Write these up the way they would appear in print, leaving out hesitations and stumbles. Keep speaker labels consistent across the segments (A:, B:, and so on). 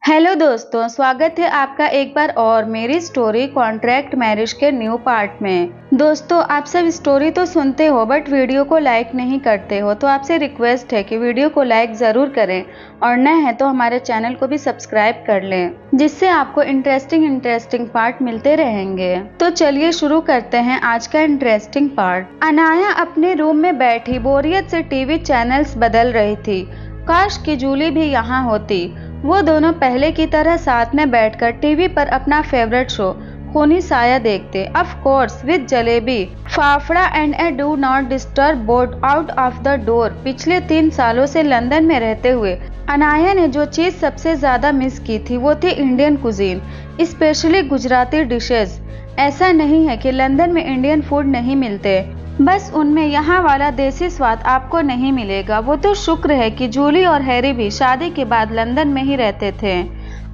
A: Hello दोस्तों, स्वागत है आपका एक बार और मेरी स्टोरी कॉन्ट्रैक्ट मैरिज के न्यू पार्ट में। दोस्तों, आप सब स्टोरी तो सुनते हो बट वीडियो को लाइक नहीं करते हो, तो आपसे रिक्वेस्ट है कि वीडियो को लाइक ज़रूर करें और नए हैं तो हमारे चैनल को भी सब्सक्राइब कर लें, जिससे आपको इंटरेस्टिंग पार्ट मिलते रहेंगे। तो चलिए शुरू करते हैं आज का इंटरेस्टिंग पार्ट। अनाया अपने रूम में बैठी बोरियत से टीवी चैनल्स बदल रही थी। काश कि जूली भी यहाँ होती। वो दोनों पहले की तरह साथ में बैठकर टीवी पर अपना फेवरेट शो खूनी साया देखते, of course with jalebi, fafda and A do not disturb board out of the door. पिछले 3 सालों से लंदन में रहते हुए अनाया ने जो चीज सबसे ज्यादा मिस की थी वो थी Indian cuisine, specially Gujarati dishes. ऐसा नहीं है कि लंदन में इंडियन फूड नहीं मिलते, बस उनमें यहाँ वाला देसी स्वाद आपको नहीं मिलेगा। वो तो शुक्र है कि जूली और हैरी भी शादी के बाद लंदन में ही रहते थे।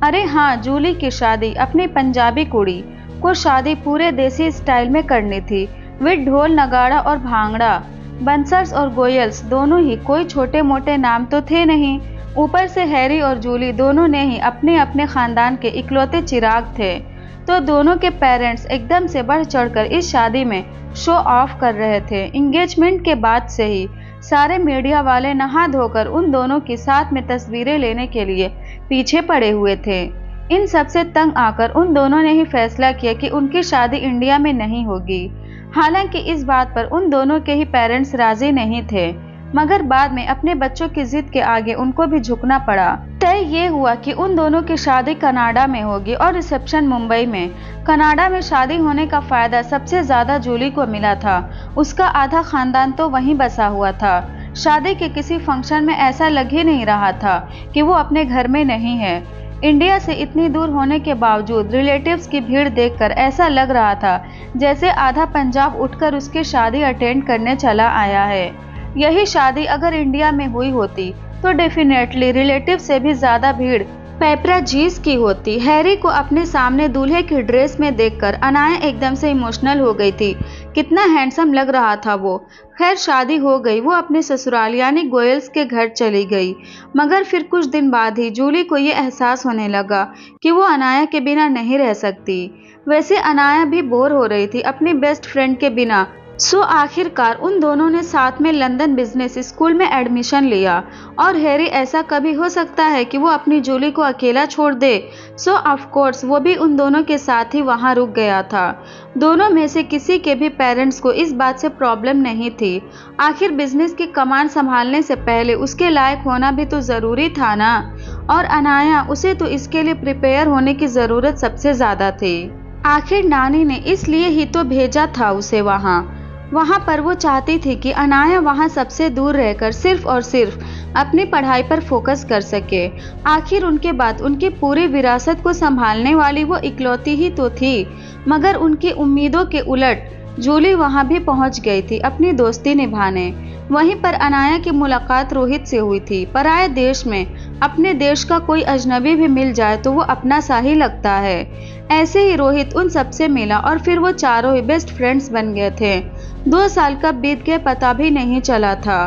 A: अरे हाँ, जूली की शादी अपनी पंजाबी कुड़ी को शादी पूरे देसी स्टाइल में करनी थी, विद ढोल नगाड़ा और भांगड़ा। बंसर्स और गोयल्स दोनों ही कोई छोटे मोटे नाम तो थे नहीं, ऊपर से हैरी और जूली दोनों ने ही अपने अपने खानदान के इकलौते चिराग थे। तो दोनों के पेरेंट्स एकदम से बढ़ चढ़कर इस शादी में शो ऑफ कर रहे थे। एंगेजमेंट के बाद से ही सारे मीडिया वाले नहा धोकर उन दोनों की साथ में तस्वीरें लेने के लिए पीछे पड़े हुए थे। इन सब से तंग आकर उन दोनों ने ही फैसला किया कि उनकी शादी इंडिया में नहीं होगी। हालांकि इस बात पर उन दोनों के ही पेरेंट्स राजी नहीं थे, मगर बाद में अपने बच्चों की जिद के आगे उनको भी झुकना पड़ा। तय ये हुआ कि उन दोनों की शादी कनाडा में होगी और रिसेप्शन मुंबई में। कनाडा में शादी होने का फायदा सबसे ज्यादा जूली को मिला था, उसका आधा खानदान तो वहीं बसा हुआ था। शादी के किसी फंक्शन में ऐसा लग ही नहीं रहा था कि वो अपने घर में नहीं है। इंडिया से इतनी दूर होने के बावजूद रिलेटिव्स की भीड़ देखकर ऐसा लग रहा था जैसे आधा पंजाब उठकर उसकी शादी अटेंड करने चला आया है। यही शादी अगर इंडिया में हुई होती तो डेफिनेटली रिलेटिव से भी ज्यादा भीड़ पेपराजीज की होती। हैरी को अपने सामने दूल्हे की ड्रेस में देखकर अनाया एकदम से इमोशनल हो गई थी। कितना हैंडसम लग रहा था वो। खैर शादी हो गई, वो अपने ससुराल यानी गोयल्स के घर चली गई। मगर फिर कुछ दिन बाद ही जूली को ये एहसास होने लगा कि वो अनाया के बिना नहीं रह सकती। वैसे अनाया भी बोर हो रही थी अपनी बेस्ट फ्रेंड के बिना। सो आखिरकार उन दोनों ने साथ में लंदन बिजनेस स्कूल में एडमिशन लिया। और हैरी ऐसा कभी हो सकता है कि वो अपनी जूली को अकेला छोड़ दे। सो ऑफ कोर्स वो भी उन दोनों के साथ ही वहां रुक गया था। दोनों में से किसी के भी पेरेंट्स को इस बात से प्रॉब्लम नहीं थी। आखिर बिजनेस की कमान संभालने से पहले उसके लायक होना भी तो जरूरी था ना, और अनाया उसे तो इसके लिए प्रिपेयर होने की जरूरत सबसे ज्यादा थी। आखिर नानी ने इसलिए ही तो भेजा था उसे वहाँ पर वो चाहती थी कि अनाया वहाँ सबसे दूर रहकर सिर्फ और सिर्फ अपनी पढ़ाई पर फोकस कर सके। आखिर उनके बाद उनकी पूरी विरासत को संभालने वाली वो इकलौती ही तो थी। मगर उनकी उम्मीदों के उलट जूली वहाँ भी पहुँच गई थी अपनी दोस्ती निभाने। वहीं पर अनाया की मुलाकात रोहित से हुई थी। पराये देश में अपने देश का कोई अजनबी भी मिल जाए तो वो अपना सा ही लगता है। ऐसे ही रोहित उन सबसे मिला और फिर वो चारों ही बेस्ट फ्रेंड्स बन गए थे। 2 साल कब बीत गए पता भी नहीं चला था।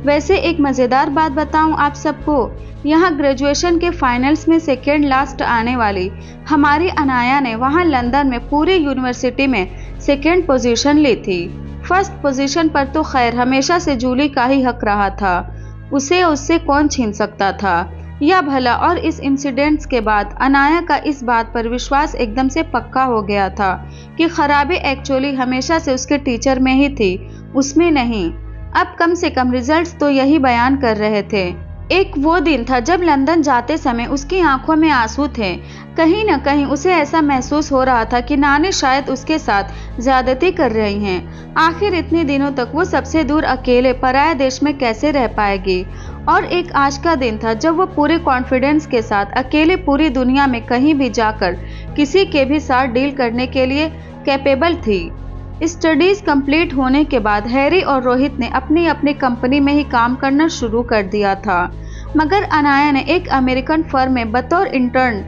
A: वैसे एक मज़ेदार बात बताऊं आप सबको, यहाँ ग्रेजुएशन के फाइनल्स में सेकेंड लास्ट आने वाली हमारी अनाया ने वहाँ लंदन में पूरी यूनिवर्सिटी में सेकेंड पोजीशन ली थी। फर्स्ट पोजीशन पर तो खैर हमेशा से जूली का ही हक रहा था, उसे उससे कौन छीन सकता था या भला। और इस इंसिडेंट्स के बाद अनाया का इस बात पर विश्वास एकदम से पक्का हो गया था कि खराबी एक्चुअली हमेशा से उसके टीचर में ही थी, उसमें नहीं। अब कम से कम रिजल्ट्स तो यही बयान कर रहे थे। एक वो दिन था जब लंदन जाते समय उसकी आंखों में आंसू थे। कहीं न कहीं उसे ऐसा महसूस हो रहा था कि नानी शायद उसके साथ ज्यादती कर रही हैं। आखिर इतने दिनों तक वो सबसे दूर अकेले पराये देश में कैसे रह पाएगी। और एक आज का दिन था जब वो पूरे कॉन्फिडेंस के साथ अकेले पूरी दुनिया में कहीं भी जाकर किसी के भी साथ डील करने के लिए कैपेबल थी। स्टडीज कंप्लीट होने के बाद हैरी और रोहित ने अपनी अपनी कंपनी में ही काम करना शुरू कर दिया था। मगर अनाया ने एक अमेरिकन फर्म में बतौर इंटर्न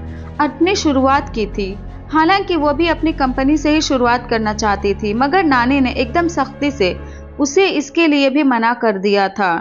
A: अपनी शुरुआत की थी। हालांकि वो भी अपनी कंपनी से ही शुरुआत करना चाहती थी, मगर नानी ने एकदम सख्ती से उसे इसके लिए भी मना कर दिया था।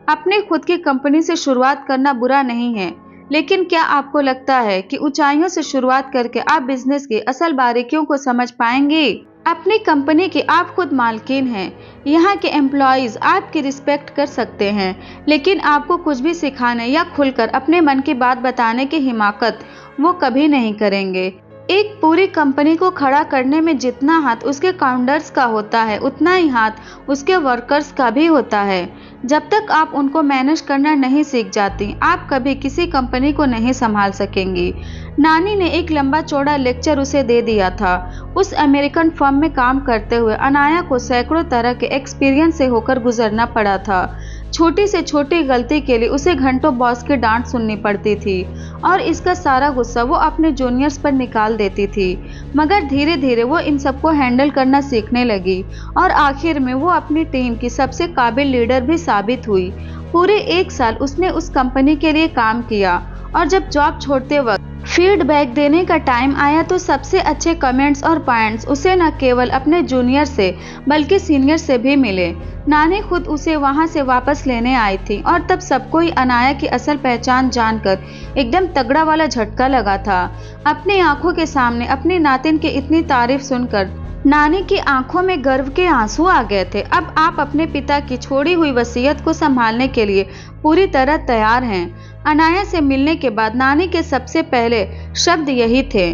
A: अपनी खुद की कंपनी से शुरुआत करना बुरा नहीं है, लेकिन क्या आपको लगता है कि ऊंचाइयों से शुरुआत करके आप बिजनेस की असल बारीकियों को समझ पाएंगे? अपनी कंपनी की आप खुद मालकिन हैं। यहाँ के एम्प्लॉयज आपकी रिस्पेक्ट कर सकते हैं, लेकिन आपको कुछ भी सिखाने या खुलकर अपने मन की बात बताने की हिमाकत वो कभी नहीं करेंगे। एक पूरी कंपनी को खड़ा करने में जितना हाथ उसके फाउंडर्स का होता है, उतना ही हाथ उसके वर्कर्स का भी होता है। जब तक आप उनको मैनेज करना नहीं सीख जाती, आप कभी किसी कंपनी को नहीं संभाल सकेंगी। नानी ने एक लंबा चौड़ा लेक्चर उसे दे दिया था। उस अमेरिकन फर्म में काम करते हुए अनाया को सैकड़ों तरह के एक्सपीरियंस से होकर गुजरना पड़ा था। छोटी से छोटी गलती के लिए उसे घंटों बॉस की डांट सुननी पड़ती थी और इसका सारा गुस्सा वो अपने जूनियर्स पर निकाल देती थी। मगर धीरे धीरे वो इन सबको हैंडल करना सीखने लगी और आखिर में वो अपनी टीम की सबसे काबिल लीडर भी साबित हुई। पूरे 1 साल उसने उस कंपनी के लिए काम किया और जब जॉब छोड़ते वक्त फीडबैक देने का टाइम आया तो सबसे अच्छे कमेंट्स और पॉइंट्स उसे न केवल अपने जूनियर से बल्कि सीनियर से भी मिले। नानी खुद उसे वहां से वापस लेने आई थी और तब सबको ही अनाया की असल पहचान जानकर एकदम तगड़ा वाला झटका लगा था। अपनी आंखों के सामने अपनी नातिन की इतनी तारीफ सुनकर नानी की आंखों में गर्व के आंसू आ गए थे। अब आप अपने पिता की छोड़ी हुई वसीयत को संभालने के लिए पूरी तरह तैयार हैं। अनाया से मिलने के बाद नानी के सबसे पहले शब्द यही थे।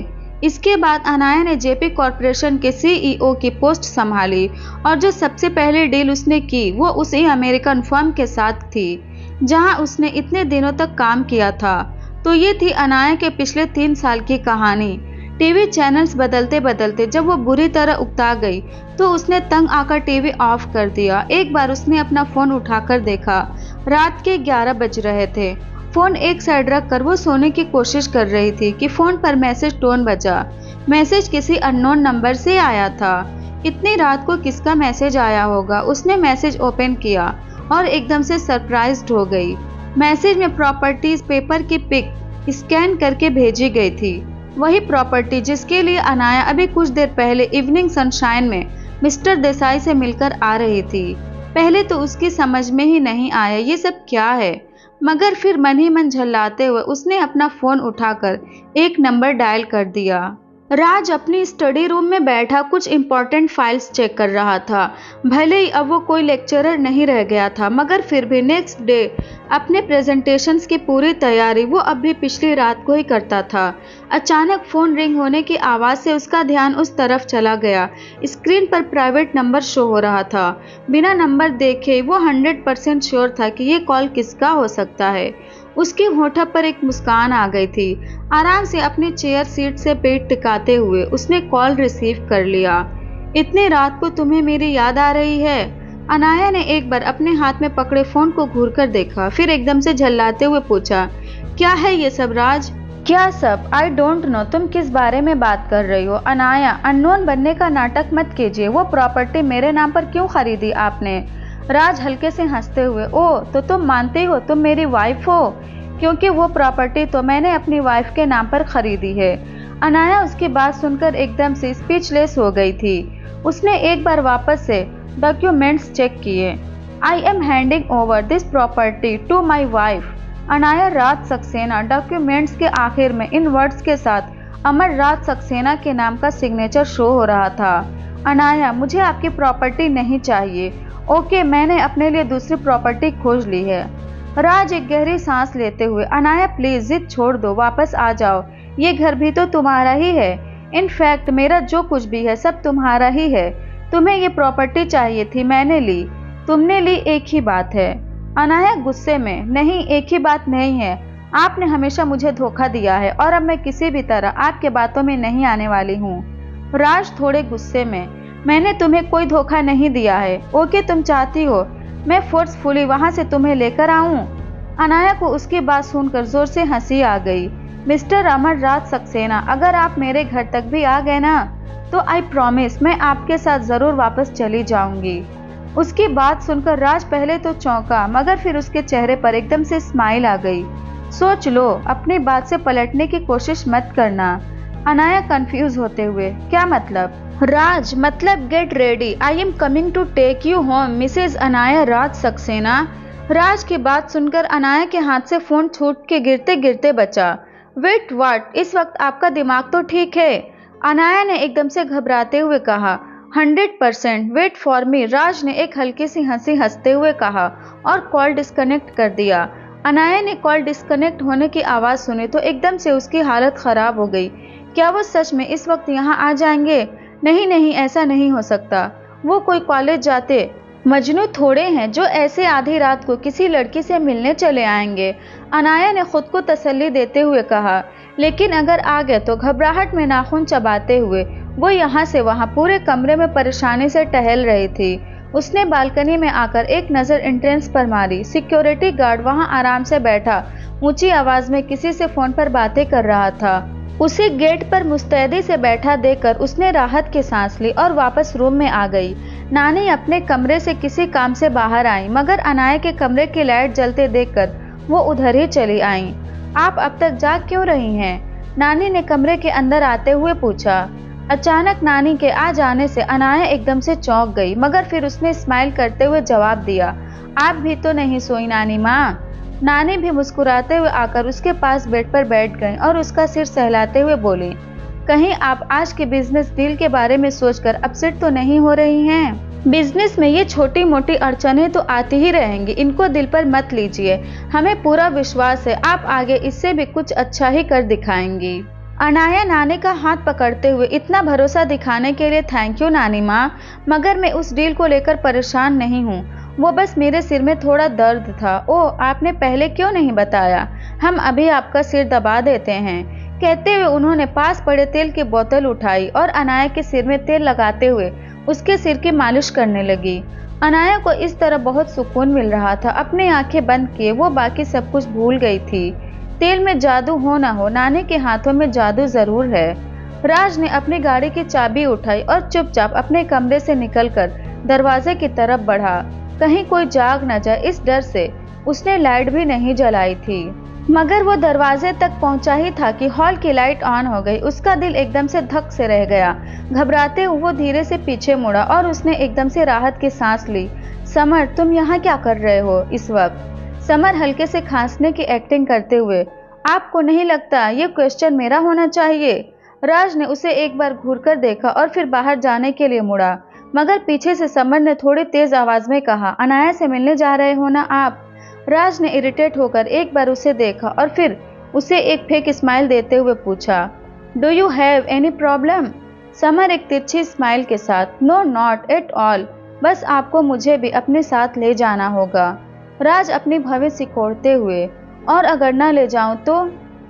A: इसके बाद अनाया ने जेपी कॉरपोरेशन के सीईओ की पोस्ट संभाली और जो सबसे पहले डील उसने की वो उसी अमेरिकन फर्म के साथ थी जहां उसने इतने दिनों तक काम किया था। तो ये थी अनाया के पिछले 3 साल की कहानी। टीवी चैनल्स बदलते बदलते जब वो बुरी तरह उकता गई तो उसने तंग आकर टीवी ऑफ कर दिया। एक बार उसने अपना फोन उठाकर देखा। रात के 11 बज रहे थे। फोन एक साइड रख कर वो सोने की कोशिश कर रही थी कि फोन पर मैसेज टोन बजा। मैसेज किसी अननोन नंबर से आया था। इतनी रात को किसका मैसेज आया होगा? उसने मैसेज ओपन किया और एकदम से सरप्राइज्ड हो गई। मैसेज में प्रॉपर्टीज पेपर की पिक स्कैन करके भेजी गई थी। वही प्रॉपर्टी जिसके लिए अनाया अभी कुछ देर पहले इवनिंग सनशाइन में मिस्टर देसाई से मिलकर आ रही थी। पहले तो उसकी समझ में ही नहीं आया ये सब क्या है, मगर फिर मन ही मन झल्लाते हुए उसने अपना फोन उठाकर एक नंबर डायल कर दिया। राज अपनी स्टडी रूम में बैठा कुछ इम्पोर्टेंट फाइल्स चेक कर रहा था। भले ही अब वो कोई लेक्चरर नहीं रह गया था, मगर फिर भी नेक्स्ट डे अपने प्रेजेंटेशंस की पूरी तैयारी वो अब भी पिछली रात को ही करता था। अचानक फोन रिंग होने की आवाज़ से उसका ध्यान उस तरफ चला गया। स्क्रीन पर प्राइवेट नंबर शो हो रहा था। बिना नंबर देखे वो 100% श्योर था कि ये कॉल किसका हो सकता है। उसके होठों पर एक मुस्कान आ गई थी। आराम से अपनी चेयर सीट से पेट टिकाते हुए उसने कॉल रिसीव कर लिया। इतनी रात को तुम्हें मेरी याद आ रही है? अनाया ने एक बार अपने हाथ में पकड़े फोन को घूरकर देखा, फिर एकदम से झल्लाते हुए पूछा, क्या है ये सब राज? क्या सब? I don't know. तुम किस बारे में बात कर रही हो? अनाया, अननोन बनने का नाटक मत कीजिए। वो प्रॉपर्टी मेरे नाम पर क्यों खरीदी आपने? राज हल्के से हंसते हुए, ओ तो तुम मानते हो तुम मेरी वाइफ हो? क्योंकि वो प्रॉपर्टी तो मैंने अपनी वाइफ के नाम पर खरीदी है। अनाया उसकी बात सुनकर एकदम से स्पीचलेस हो गई थी। उसने एक बार वापस से डॉक्यूमेंट्स चेक किए। I am handing over this property to my wife Anaya Raj Saxena. Documents के आखिर में इन वर्ड्स के साथ अमर राज सक्सेना के नाम का सिग्नेचर शो हो रहा था। अनाया, मुझे आपकी प्रॉपर्टी नहीं चाहिए। ओके, मैंने अपने लिए दूसरी प्रॉपर्टी खोज ली है। राज एक गहरी सांस लेते हुए, अनाया प्लीज जिद छोड़ दो, वापस आ जाओ। ये घर भी तो तुम्हारा ही है। इनफैक्ट मेरा जो कुछ भी है सब तुम्हारा ही है। तुम्हें ये प्रॉपर्टी चाहिए थी, मैंने ली। तुमने ली, एक ही बात है। अनाया गुस्से में, नहीं एक ही बात नहीं है। आपने हमेशा मुझे धोखा दिया है और अब मैं किसी भी तरह आपके बातों में नहीं आने वाली हूँ। राज थोड़े गुस्से में, मैंने तुम्हें कोई धोखा नहीं दिया है। ओके, तुम चाहती हो मैं फोर्सफुली वहां से तुम्हें लेकर आऊं? अनाया को उसकी बात सुनकर जोर से हंसी आ गई। मिस्टर अमर राज सक्सेना, अगर आप मेरे घर तक भी आ गए ना तो आई प्रॉमिस मैं आपके साथ जरूर वापस चली जाऊंगी। उसकी बात सुनकर राज पहले तो चौंका, मगर फिर उसके चेहरे पर एकदम से स्माइल आ गई। सोच लो, अपनी बात से पलटने की कोशिश मत करना। अनाया कंफ्यूज होते हुए, क्या मतलब? राज, मतलब get ready, I am coming to take you home Mrs Anaya Raj Saxena. Raj की बात सुनकर अनाया के हाथ से फोन छूट के गिरते गिरते बचा। Wait what? इस वक्त आपका दिमाग तो ठीक है? अनाया ने एकदम से घबराते हुए कहा। 100% वेट फॉर मी, राज ने एक हल्की सी हंसी हंसते हुए कहा और कॉल डिस्कनेक्ट कर दिया। अनाया ने कॉल डिस्कनेक्ट होने की आवाज़ सुनी तो एकदम से उसकी हालत ख़राब हो गई। क्या वो सच में इस वक्त यहाँ आ जाएंगे? नहीं नहीं, ऐसा नहीं हो सकता। वो कोई कॉलेज जाते मजनू थोड़े हैं जो ऐसे आधी रात को किसी लड़की से मिलने चले आएंगे। अनाया ने खुद को तसल्ली देते हुए कहा। लेकिन अगर आ गए तो? घबराहट में नाखून चबाते हुए वो यहाँ से वहाँ पूरे कमरे में परेशानी से टहल रही थी। उसने बालकनी में आकर एक नज़र एंट्रेंस पर मारी। सिक्योरिटी गार्ड वहाँ आराम से बैठा ऊंची आवाज में किसी से फोन पर बातें कर रहा था। उसे गेट पर मुस्तैदी से बैठा देखकर उसने राहत की सांस ली और वापस रूम में आ गई। नानी अपने कमरे से किसी काम से बाहर आई, मगर अनाया के कमरे की लाइट जलते देखकर वो उधर ही चली आई। आप अब तक जाग क्यों रही हैं? नानी ने कमरे के अंदर आते हुए पूछा। अचानक नानी के आ जाने से अनाया एकदम से चौंक गई, मगर फिर उसने स्माइल करते हुए जवाब दिया, आप भी तो नहीं सोई नानी माँ? नानी भी मुस्कुराते हुए आकर उसके पास बेड पर बैठ गईं और उसका सिर सहलाते हुए बोली, कहीं आप आज के बिजनेस डील के बारे में सोचकर अपसेट तो नहीं हो रही हैं? बिजनेस में ये छोटी मोटी अड़चनें तो आती ही रहेंगी, इनको दिल पर मत लीजिए। हमें पूरा विश्वास है आप आगे इससे भी कुछ अच्छा ही कर दिखाएंगी। अनाया नानी का हाथ पकड़ते हुए, इतना भरोसा दिखाने के लिए थैंक यू नानी माँ, मगर मैं उस डील को लेकर परेशान नहीं हूँ। वो बस मेरे सिर में थोड़ा दर्द था। ओह, आपने पहले क्यों नहीं बताया? हम अभी आपका सिर दबा देते हैं। कहते हुए उन्होंने पास पड़े तेल की बोतल उठाई और अनाया के सिर में तेल लगाते हुए उसके सिर की मालिश करने लगी। अनाया को इस तरह बहुत सुकून मिल रहा था। अपनी आंखें बंद किए वो बाकी सब कुछ भूल गई थी। तेल में जादू हो ना हो, नानी के हाथों में जादू जरूर है। राज ने अपनी गाड़ी की चाबी उठाई और चुपचाप अपने कमरे से निकलकर दरवाजे की तरफ बढ़ा। कहीं कोई जाग न जाए इस डर से उसने लाइट भी नहीं जलाई थी। मगर वो दरवाजे तक पहुंचा ही था कि हॉल की लाइट ऑन हो गई। उसका दिल एकदम से धक से रह गया। घबराते हुए वो धीरे से पीछे मुड़ा और उसने एकदम से राहत की सांस ली। समर, तुम यहाँ क्या कर रहे हो इस वक्त? समर हल्के से खांसने की एक्टिंग करते हुए, आपको नहीं लगता ये क्वेश्चन मेरा होना चाहिए? राज ने उसे एक बार घूरकर देखा और फिर बाहर जाने के लिए मुड़ा, मगर पीछे से समर ने थोड़ी तेज आवाज में कहा, अनाया से मिलने जा रहे हो ना आप? राज ने इरिटेट होकर एक बार उसे देखा और फिर उसे एक फेक स्माइल देते हुए पूछा, do you have any problem? Summer एक तिरछी स्माइल के साथ, नो नॉट एट ऑल, बस आपको मुझे भी अपने साथ ले जाना होगा। राज अपनी भवें सिकोड़ते हुए, और अगर ना ले जाऊं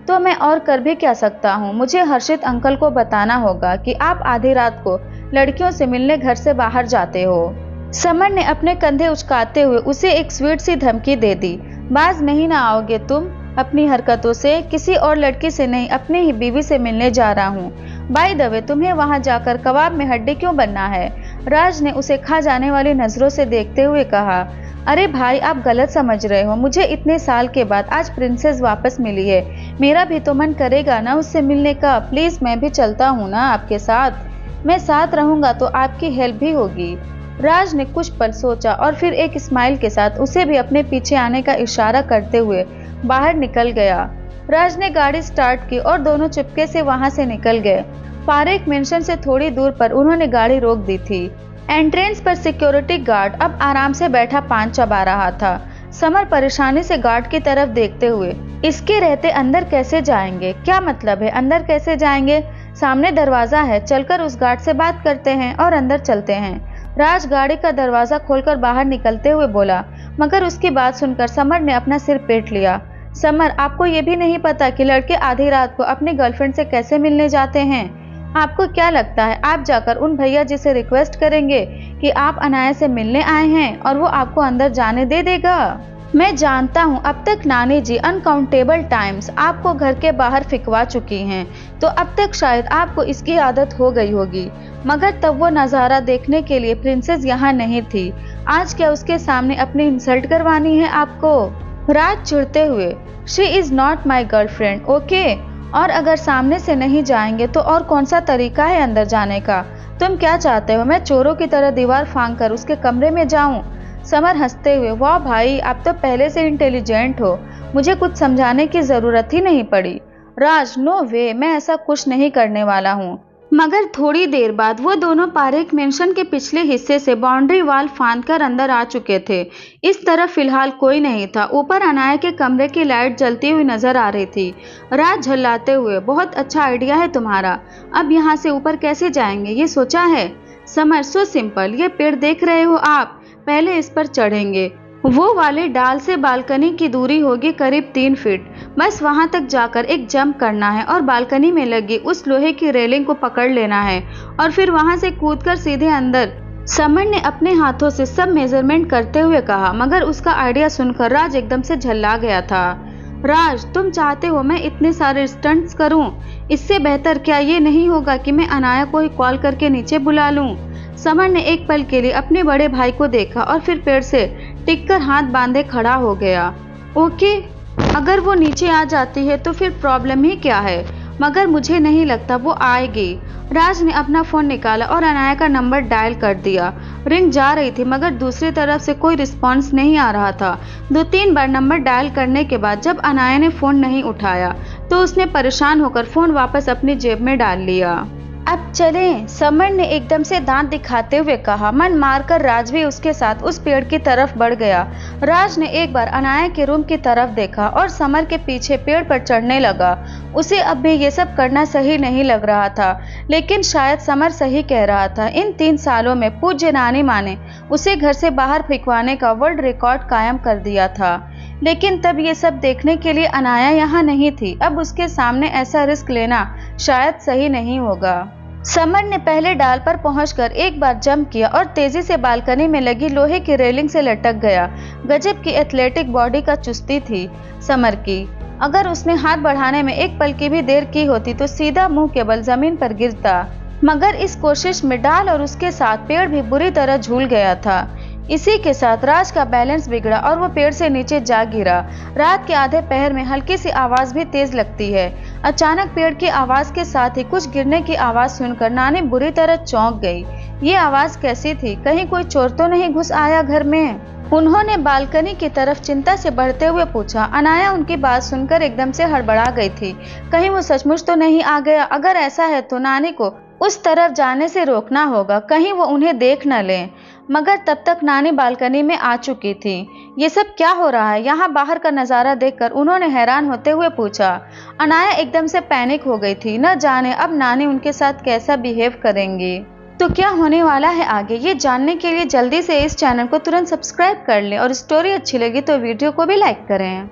A: तो मैं और कर भी क्या सकता हूँ? मुझे हर्षित अंकल को बताना होगा कि आप आधी रात को लड़कियों से मिलने घर से बाहर जाते हो। समर ने अपने कंधे उचकाते हुए उसे एक स्वीट सी धमकी दे दी, बाज नहीं ना आओगे तुम अपनी हरकतों से? किसी और लड़की से नहीं, अपनी ही बीवी से मिलने जा रहा हूँ। बाय द वे, तुम्हें वहाँ जाकर कबाब में हड्डी क्यों बनना है? राज ने उसे खा जाने वाली नजरों से देखते हुए कहा, अरे भाई, आप गलत समझ रहे हो। मुझे इतने साल के बाद आज प्रिंसेस वापस मिली है, मेरा भी तो मन करेगा ना उससे मिलने का। प्लीज मैं भी चलता हूँ ना आपके साथ। मैं साथ रहूंगा तो आपकी हेल्प भी होगी। राज ने कुछ पल सोचा और फिर एक स्माइल के साथ उसे भी अपने पीछे आने का इशारा करते हुए बाहर निकल गया। राज ने गाड़ी स्टार्ट की और दोनों चुपके से वहां से निकल गए। पारेख मेंशन से थोड़ी दूर पर उन्होंने गाड़ी रोक दी थी। एंट्रेंस पर सिक्योरिटी गार्ड अब आराम से बैठा पान चबा रहा था। समर परेशानी से गार्ड की तरफ देखते हुए, इसके रहते अंदर कैसे जाएंगे? क्या मतलब है अंदर कैसे जाएंगे? सामने दरवाजा है, चलकर उस गार्ड से बात करते हैं और अंदर चलते हैं। राज गाड़ी का दरवाजा खोलकर बाहर निकलते हुए बोला, मगर उसकी बात सुनकर समर ने अपना सिर पीट लिया। समर, आपको ये भी नहीं पता कि लड़के आधी रात को अपनी गर्लफ्रेंड से कैसे मिलने जाते हैं? आपको क्या लगता है आप जाकर उन भैया जी से रिक्वेस्ट करेंगे कि आप अनाया से मिलने आए हैं और वो आपको अंदर जाने दे देगा? मैं जानता हूँ अब तक नानी जी अनकाउंटेबल टाइम्स आपको घर के बाहर फिकवा चुकी हैं, तो अब तक शायद आपको इसकी आदत हो गई होगी, मगर तब वो नज़ारा देखने के लिए प्रिंसेस यहाँ नहीं थी। आज क्या उसके सामने अपनी इंसल्ट करवानी है आपको? राज चिढ़ते हुए, she is not my girlfriend, okay? और अगर सामने से नहीं जाएंगे तो और कौन सा तरीका है अंदर जाने का? तुम क्या चाहते हो, मैं चोरों की तरह दीवार फांग कर उसके कमरे में जाऊं? समर हंसते हुए, वाह भाई, आप तो पहले से इंटेलिजेंट हो, मुझे कुछ समझाने की जरूरत ही नहीं पड़ी। राज, नो वे, मैं ऐसा कुछ नहीं करने वाला हूँ। मगर थोड़ी देर बाद वो दोनों पारेख मेंशन के पिछले हिस्से से बाउंड्री वाल फांदकर अंदर आ चुके थे। इस तरफ फिलहाल कोई नहीं था। ऊपर अनाया के कमरे की लाइट जलती हुई नजर आ रही थी। राज झल्लाते हुए, बहुत अच्छा आइडिया है तुम्हारा, अब यहाँ से ऊपर कैसे जाएंगे ये सोचा है? समर, सो सिंपल, ये पेड़ देख रहे हो आप, पहले इस पर चढ़ेंगे। वो वाले डाल से बालकनी की दूरी होगी करीब 3 फीट। बस वहां तक जाकर एक जंप करना है और बालकनी में लगी उस लोहे की रेलिंग को पकड़ लेना है और फिर वहां से कूदकर सीधे अंदर। समर ने अपने हाथों से सब मेजरमेंट करते हुए कहा, मगर उसका आइडिया सुनकर राज एकदम से झल्ला गया था। राज, तुम चाहते हो मैं इतने सारे स्टंट्स करूं? इससे बेहतर क्या ये नहीं होगा कि मैं अनाया को ही कॉल करके नीचे बुला लूं? समर ने एक पल के लिए अपने बड़े भाई को देखा और फिर पेड़ से टिककर हाथ बांधे खड़ा हो गया। ओके, अगर वो नीचे आ जाती है तो फिर प्रॉब्लम ही क्या है, मगर मुझे नहीं लगता वो आएगी। राज ने अपना फोन निकाला और अनाया का नंबर डायल कर दिया। रिंग जा रही थी मगर दूसरी तरफ से कोई रिस्पॉन्स नहीं आ रहा था। 2-3 बार नंबर डायल करने के बाद जब अनाया ने फोन नहीं उठाया तो उसने परेशान होकर फोन वापस अपनी जेब में डाल लिया। अब चलें, समर ने एकदम से दांत दिखाते हुए कहा। मन मारकर राज भी उसके साथ उस पेड़ की तरफ बढ़ गया। राज ने एक बार अनाया के रूम की तरफ देखा और समर के पीछे पेड़ पर चढ़ने लगा। उसे अब भी ये सब करना सही नहीं लग रहा था, लेकिन शायद समर सही कह रहा था। इन 3 सालों में पूज्य नानी माँ ने उसे घर से बाहर फेंकवाने का वर्ल्ड रिकॉर्ड कायम कर दिया था, लेकिन तब ये सब देखने के लिए अनाया यहाँ नहीं थी। अब उसके सामने ऐसा रिस्क लेना शायद सही नहीं होगा। समर ने पहले डाल पर पहुंचकर एक बार जंप किया और तेजी से बालकनी में लगी लोहे की रेलिंग से लटक गया। गजब की एथलेटिक बॉडी का चुस्ती थी समर की। अगर उसने हाथ बढ़ाने में एक पल की भी देर की होती तो सीधा मुंह के बल जमीन पर गिरता, मगर इस कोशिश में डाल और उसके साथ पेड़ भी बुरी तरह झूल गया था। इसी के साथ राज का बैलेंस बिगड़ा और वो पेड़ से नीचे जा गिरा। रात के आधे पहर में हल्की सी आवाज भी तेज लगती है। अचानक पेड़ की आवाज के साथ ही कुछ गिरने की आवाज सुनकर नानी बुरी तरह चौंक गई। ये आवाज कैसी थी? कहीं कोई चोर तो नहीं घुस आया घर में? उन्होंने बालकनी की तरफ चिंता से बढ़ते हुए पूछा। अनाया उनकी बात सुनकर एकदम से हड़बड़ा गई थी। कहीं वो सचमुच तो नहीं आ गया? अगर ऐसा है तो नानी को उस तरफ जाने से रोकना होगा, कहीं वो उन्हें देख न लें। मगर तब तक नानी बालकनी में आ चुकी थी। ये सब क्या हो रहा है? यहाँ बाहर का नज़ारा देखकर उन्होंने हैरान होते हुए पूछा। अनाया एकदम से पैनिक हो गई थी, न जाने अब नानी उनके साथ कैसा बिहेव करेंगी। तो क्या होने वाला है आगे, ये जानने के लिए जल्दी से इस चैनल को तुरंत सब्सक्राइब कर लें और स्टोरी अच्छी लगी तो वीडियो को भी लाइक करें।